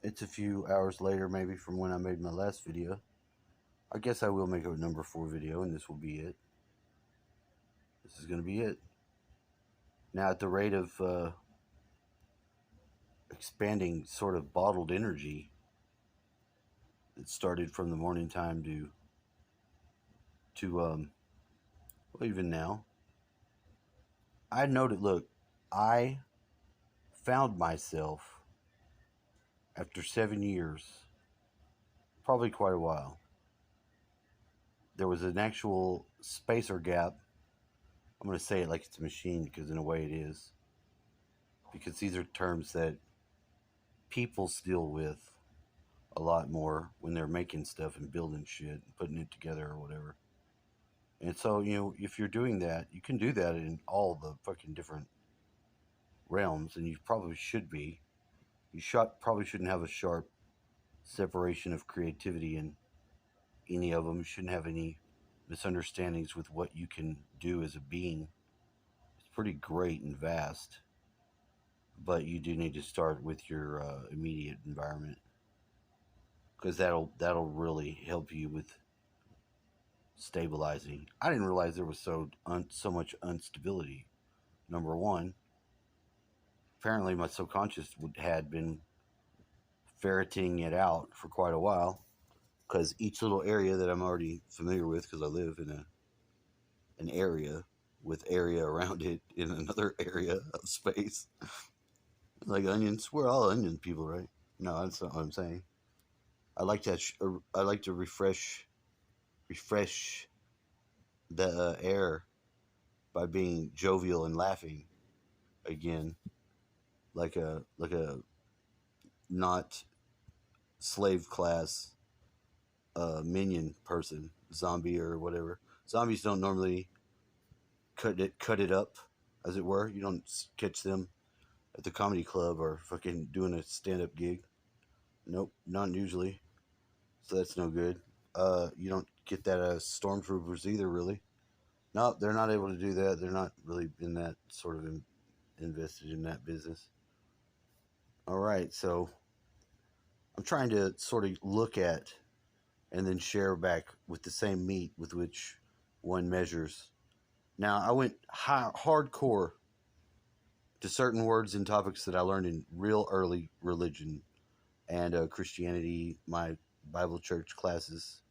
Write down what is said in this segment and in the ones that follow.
It's a few hours later, maybe, from when I made my last video. I guess I will make a number 4 video, and this will be it. This is going to be it. Now, at the rate of expanding sort of bottled energy, it started from the morning time to well, even now. I noted, look, I found myself after 7 years, probably quite a while. There was an actual spacer gap. I'm going to say it like it's a machine because, in a way, it is. Because these are terms that people deal with a lot more when they're making stuff and building shit and putting it together or whatever. And so, if you're doing that, you can do that in all the fucking different realms, and you probably should be. Probably shouldn't have a sharp separation of creativity in any of them. You shouldn't have any misunderstandings with what you can do as a being. It's pretty great and vast, but you do need to start with your immediate environment because that'll really help you with stabilizing. I didn't realize there was so much instability. Number one, apparently my subconscious had been ferreting it out for quite a while because each little area that I'm already familiar with, because I live in an area with area around it in another area of space, like onions. We're all onion people, right? No, that's not what I'm saying. I like to refresh the air by being jovial and laughing again, like a not slave class minion person, zombie or whatever. Zombies don't normally cut it up, as it were. You don't catch them at the comedy club or fucking doing a stand up gig. Nope, not usually. So that's no good. You don't get that as stormtroopers either, really. No, they're not able to do that. They're not really in that sort of invested in that business. All right, so I'm trying to sort of look at and then share back with the same meat with which one measures. Now, I went hardcore to certain words and topics that I learned in real early religion and Christianity, my Bible church classes,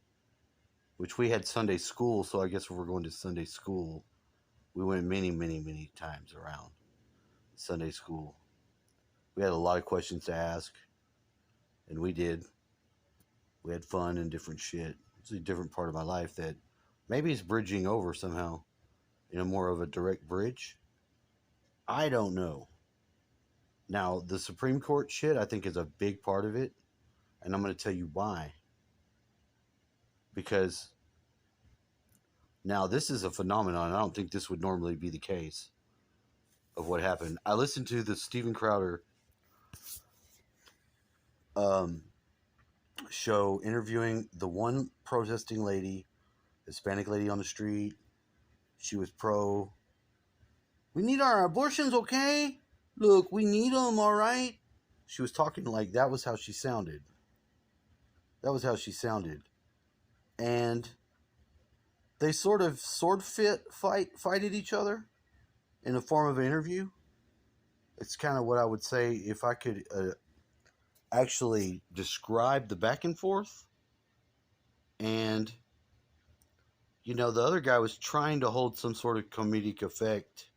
which we had Sunday school. So I guess if we're going to Sunday school, we went many, many, many times around Sunday school. We had a lot of questions to ask, and we did. We had fun and different shit. It's a different part of my life that maybe is bridging over somehow in a more of a direct bridge. I don't know. Now, the Supreme Court shit, I think, is a big part of it, and I'm going to tell you why. Because now this is a phenomenon. I don't think this would normally be the case of what happened. I listened to the Steven Crowder show interviewing the one protesting lady, Hispanic lady on the street. She was pro. We need our abortions, okay? Look, we need them, all right? She was talking like that was how she sounded. That was how she sounded. And they sort of fighted each other in the form of an interview. It's kind of what I would say if I could actually describe the back and forth. And, the other guy was trying to hold some sort of comedic effect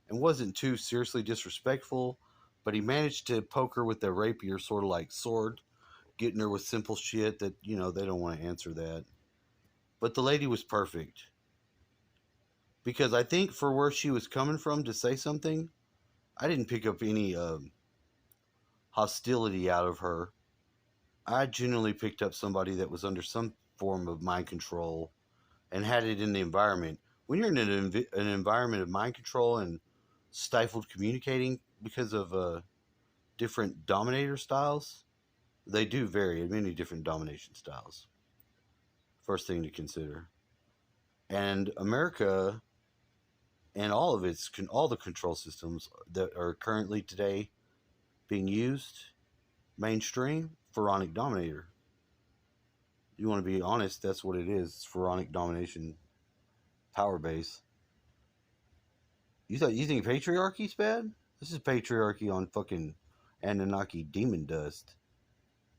and wasn't too seriously disrespectful, but he managed to poke her with the rapier, sort of like sword, getting her with simple shit that, they don't want to answer that. But the lady was perfect. Because I think for where she was coming from to say something, I didn't pick up any hostility out of her. I genuinely picked up somebody that was under some form of mind control and had it in the environment. When you're in an environment of mind control and stifled communicating because of different dominator styles, they do vary in many different domination styles. First thing to consider. And America and all the control systems that are currently today being used mainstream pharaonic dominator. You want to be honest, that's what it is. It's pharaonic domination power base. You think patriarchy's bad? This is patriarchy on fucking Anunnaki demon dust.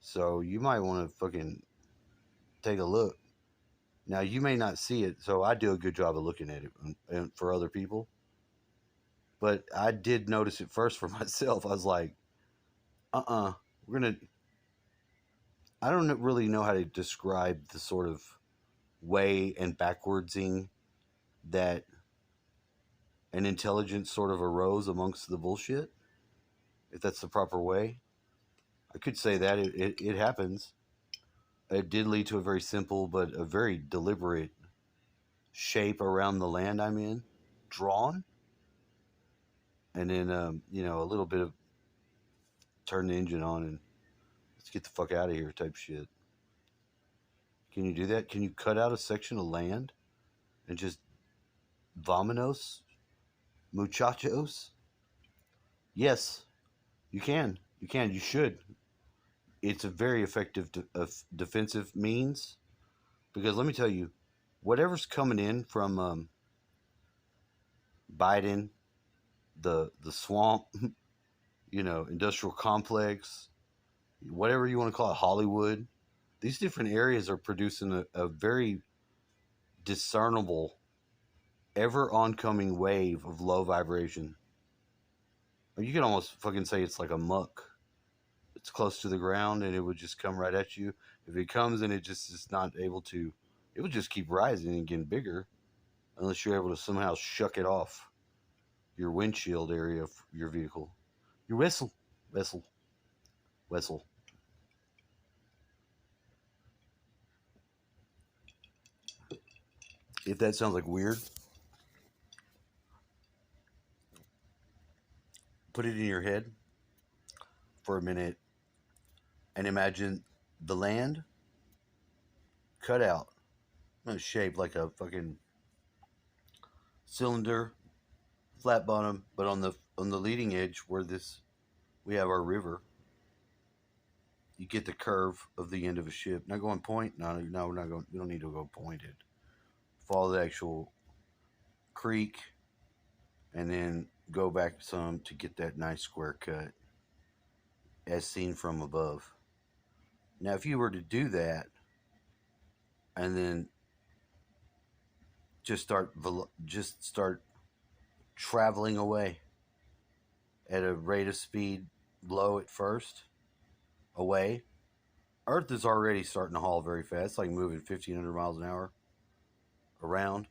So you might want to fucking take a look. Now you may not see it, so I do a good job of looking at it and for other people. But I did notice it first for myself. I was like, we're gonna. I don't really know how to describe the sort of way and backwardsing that an intelligence sort of arose amongst the bullshit. If that's the proper way, I could say that it happens. It did lead to a very simple but a very deliberate shape around the land I'm in, drawn, and then a little bit of turn the engine on and let's get the fuck out of here type shit. Can you do that? Can you cut out a section of land and just vamonos, muchachos? Yes, you can. You can. You should. It's a very effective defensive means because let me tell you, whatever's coming in from Biden, the swamp, industrial complex, whatever you want to call it, Hollywood. These different areas are producing a very discernible, ever oncoming wave of low vibration. Or you can almost fucking say it's like a muck. It's close to the ground and it would just come right at you. If it comes and it just is not able to, it would just keep rising and getting bigger unless you're able to somehow shuck it off your windshield area of your vehicle. Your whistle. If that sounds like weird, put it in your head for a minute and imagine the land cut out, shaped like a fucking cylinder, flat bottom, but on the leading edge where we have our river, you get the curve of the end of a ship. Not going point. No, we're not going. We don't need to go pointed. Follow the actual creek, and then go back some to get that nice square cut, as seen from above. Now, if you were to do that, and then just start traveling away at a rate of speed low at first, away. Earth is already starting to haul very fast, it's like moving 1,500 miles an hour around,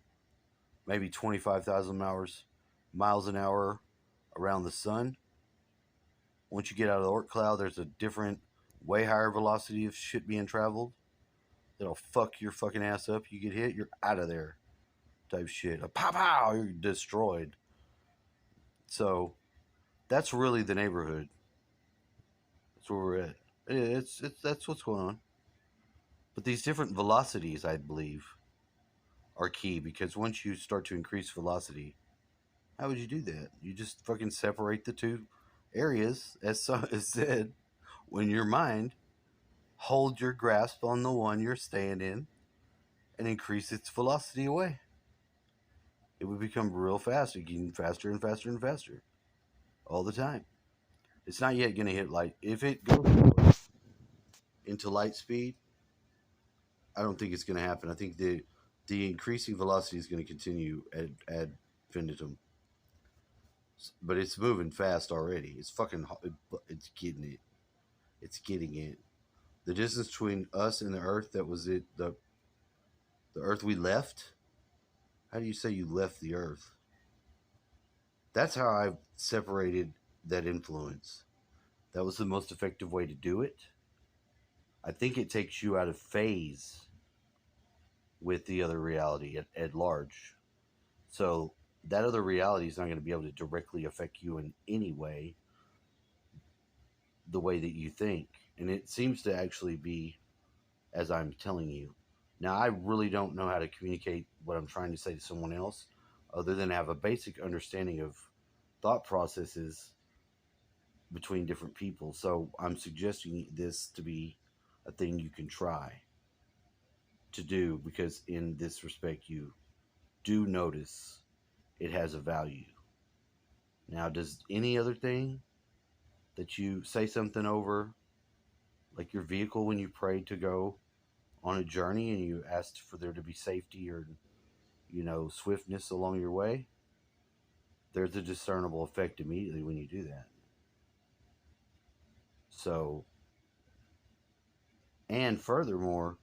maybe 25,000 miles an hour around the sun. Once you get out of the Oort cloud, there's a different, way higher velocity of shit being traveled. That'll fuck your fucking ass up. You get hit, you're out of there. Type shit. A pow pow, you're destroyed. So that's really the neighborhood. That's where we're at. It's that's what's going on. But these different velocities, I believe, are key because once you start to increase velocity, how would you do that? You just fucking separate the two areas, as said, when your mind hold your grasp on the one you're staying in and increase its velocity away. It would become real fast, getting faster and faster and faster all the time. It's not yet going to hit light. If it goes into light speed, I don't think it's going to happen. I think the increasing velocity is going to continue ad infinitum. But it's moving fast already. It's fucking. It's getting it. It's getting it. The distance between us and the Earth, that was it. The Earth we left. How do you say you left the Earth? That's how I've separated that influence. That was the most effective way to do it. I think it takes you out of phase with the other reality at large. So that other reality is not going to be able to directly affect you in any way the way that you think. And it seems to actually be as I'm telling you. Now, I really don't know how to communicate what I'm trying to say to someone else other than have a basic understanding of thought processes between different people. So I'm suggesting this to be a thing you can try to do because, in this respect, you do notice it has a value. Now, does any other thing that you say something over, like your vehicle when you prayed to go on a journey and you asked for there to be safety or, swiftness along your way, there's a discernible effect immediately when you do that. So, and furthermore,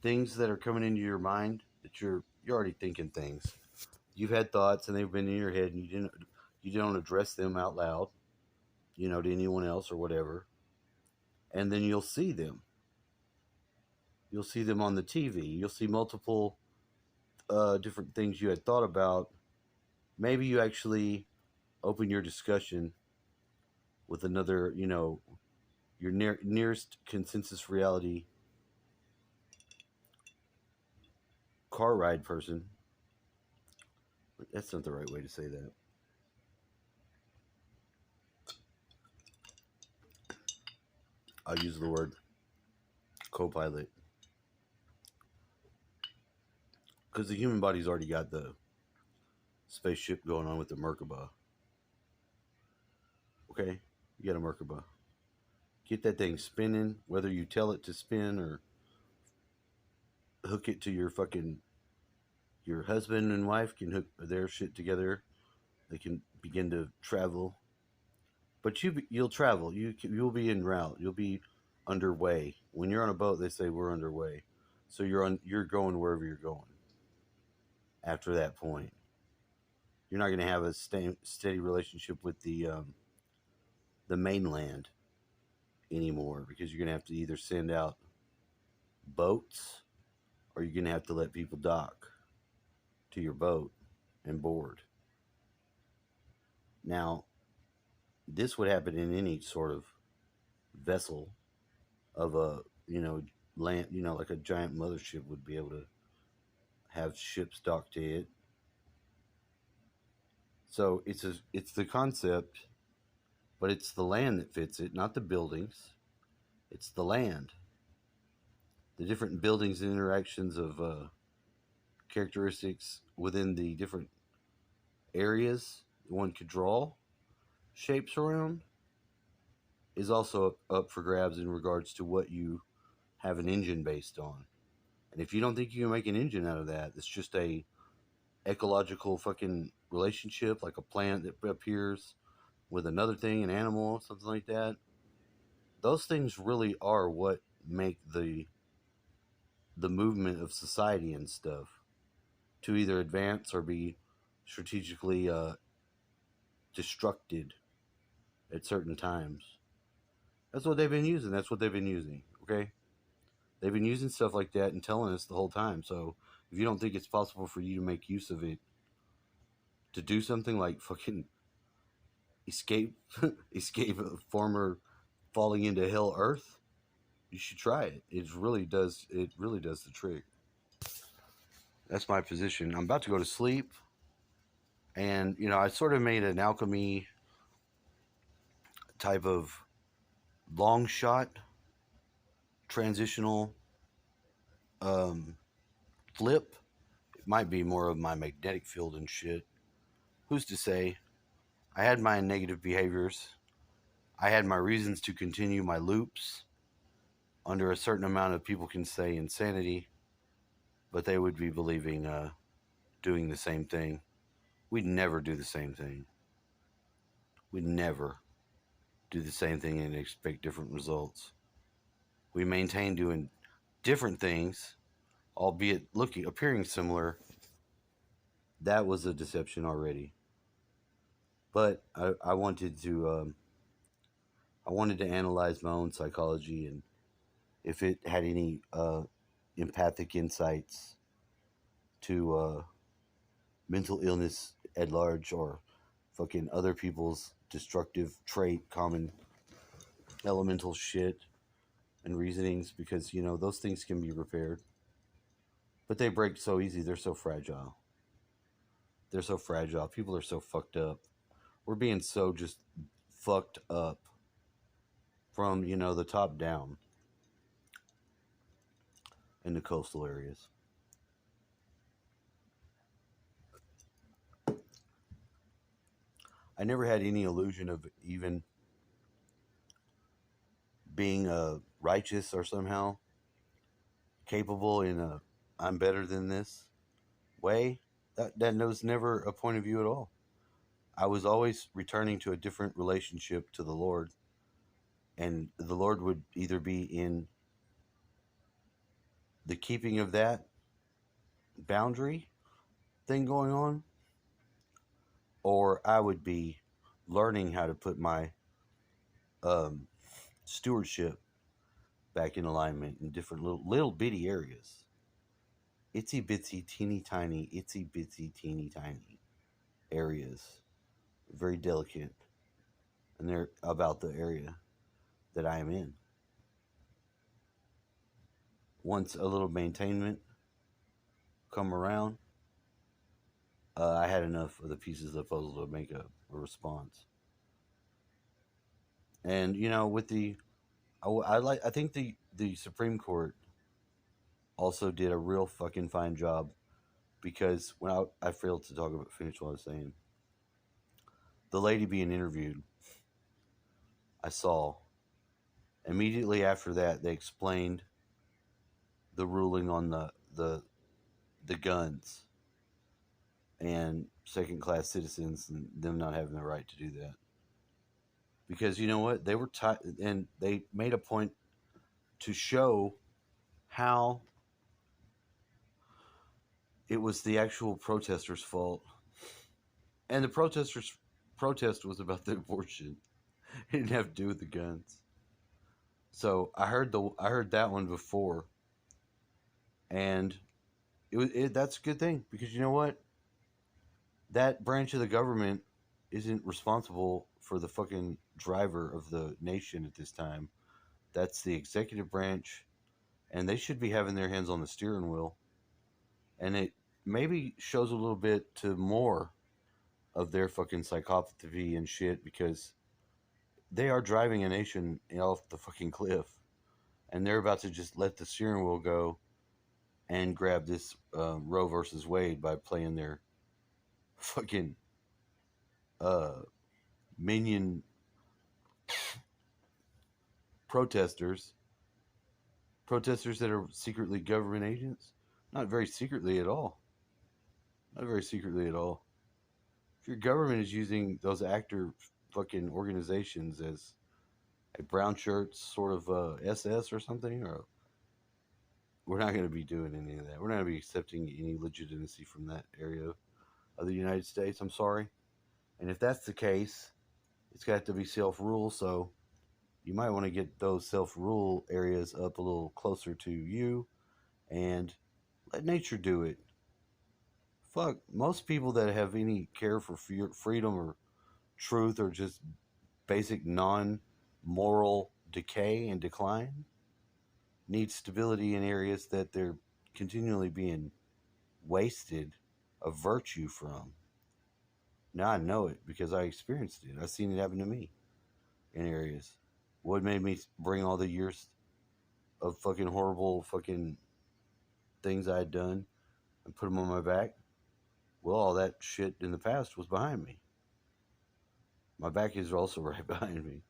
things that are coming into your mind that you're already thinking things. You've had thoughts and they've been in your head and you don't address them out loud, to anyone else or whatever. And then you'll see them. You'll see them on the TV. You'll see multiple different things you had thought about. Maybe you actually open your discussion with another, your nearest consensus reality car ride person. That's not the right way to say that. I'll use the word co-pilot because the human body's already got the spaceship going on with the Merkaba. Okay, you got a Merkaba. Get that thing spinning, whether you tell it to spin or hook it to your husband and wife can hook their shit together. They can begin to travel, but you'll travel. You'll be en route. You'll be underway. When you're on a boat, they say we're underway, so you're going wherever you're going. After that point, you're not going to have a steady relationship with the mainland anymore because you're going to have to either send out boats or you're going to have to let people dock to your boat and board. Now, this would happen in any sort of vessel of a, land, like a giant mothership would be able to have ships docked to it. So it's the concept, but it's the land that fits it, not the buildings. It's the land. The different buildings and interactions of characteristics within the different areas one could draw shapes around is also up for grabs in regards to what you have an engine based on. And if you don't think you can make an engine out of that, it's just a ecological fucking relationship, like a plant that appears with another thing, an animal, something like that. Those things really are what make the movement of society and stuff to either advance or be strategically destructed at certain times. That's what they've been using. That's what they've been using. Okay, they've been using stuff like that and telling us the whole time. So if you don't think it's possible for you to make use of it to do something like fucking escape escape a former falling into hell Earth, you should try it. It really does the trick. That's my position. I'm about to go to sleep, and I sort of made an alchemy type of long shot transitional um, flip. It might be more of my magnetic field and shit. Who's to say? I had my negative behaviors. I had my reasons to continue my loops under a certain amount of people can say insanity, but they would be believing doing the same thing. We'd never do the same thing. We'd never do the same thing and expect different results. We maintain doing different things, albeit appearing similar. That was a deception already. But I wanted to analyze my own psychology and if it had any empathic insights to mental illness at large or fucking other people's destructive trait, common elemental shit and reasonings because those things can be repaired, but they break so easy. They're so fragile. People are so fucked up We're being so just fucked up from, the top down in the coastal areas. I never had any illusion of even being righteous or somehow capable in a I'm better than this way. That was never a point of view at all. I was always returning to a different relationship to the Lord, and the Lord would either be in the keeping of that boundary thing going on, or I would be learning how to put my um, stewardship back in alignment in different little bitty areas. Itsy bitsy, teeny tiny, itsy bitsy, teeny tiny areas. Very delicate. And they're about the area that I am in. Once a little maintainment come around, I had enough of the pieces of the puzzle to make a response. And with I think the Supreme Court also did a real fucking fine job because when I failed to talk about finish what I was saying. The lady being interviewed, I saw immediately after that they explained the ruling on the guns and second class citizens and them not having the right to do that. Because you know what? They were and they made a point to show how it was the actual protesters' fault. And the protesters' protest was about the abortion. It didn't have to do with the guns. So I heard that one before, and that's a good thing because you know what? That branch of the government isn't responsible for the fucking driver of the nation at this time. That's the executive branch, and they should be having their hands on the steering wheel. And it maybe shows a little bit to more of their fucking psychopathy and shit because they are driving a nation off the fucking cliff, and they're about to just let the steering wheel go and grab this Roe versus Wade by playing their fucking uh, minion protesters, protesters that are secretly government agents. Not very secretly at all. Not very secretly at all. If your government is using those actor fucking organizations as a brown shirt sort of SS or something, or we're not going to be doing any of that. We're not going to be accepting any legitimacy from that area of the United States. I'm sorry. And if that's the case, it's got to be self rule. So you might want to get those self rule areas up a little closer to you and let nature do it. Fuck, most people that have any care for freedom or truth or just basic non moral decay and decline need stability in areas that they're continually being wasted of virtue from. Now I know it because I experienced it. I've seen it happen to me in areas. What made me bring all the years of fucking horrible fucking things I had done and put them on my back? Well, all that shit in the past was behind me. My back is also right behind me.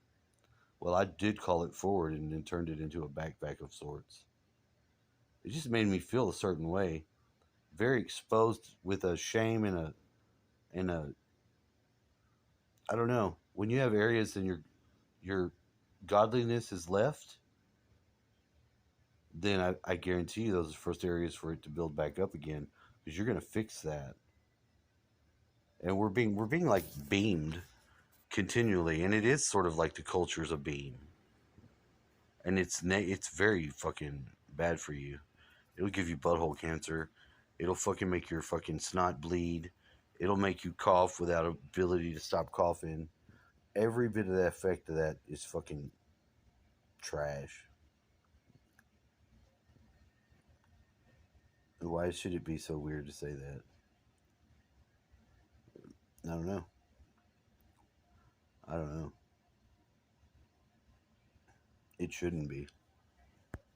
Well, I did call it forward and then turned it into a backpack of sorts. It just made me feel a certain way, very exposed with a shame and a I don't know. When you have areas and your godliness is left, then I guarantee you those are the first areas for it to build back up again because you're going to fix that. And we're being like beamed continually, and it is sort of like the culture's a beam, and it's very fucking bad for you. It'll give you butthole cancer. It'll fucking make your fucking snot bleed. It'll make you cough without ability to stop coughing. Every bit of the effect of that is fucking trash. Why should it be so weird to say that? I don't know. I don't know. It shouldn't be.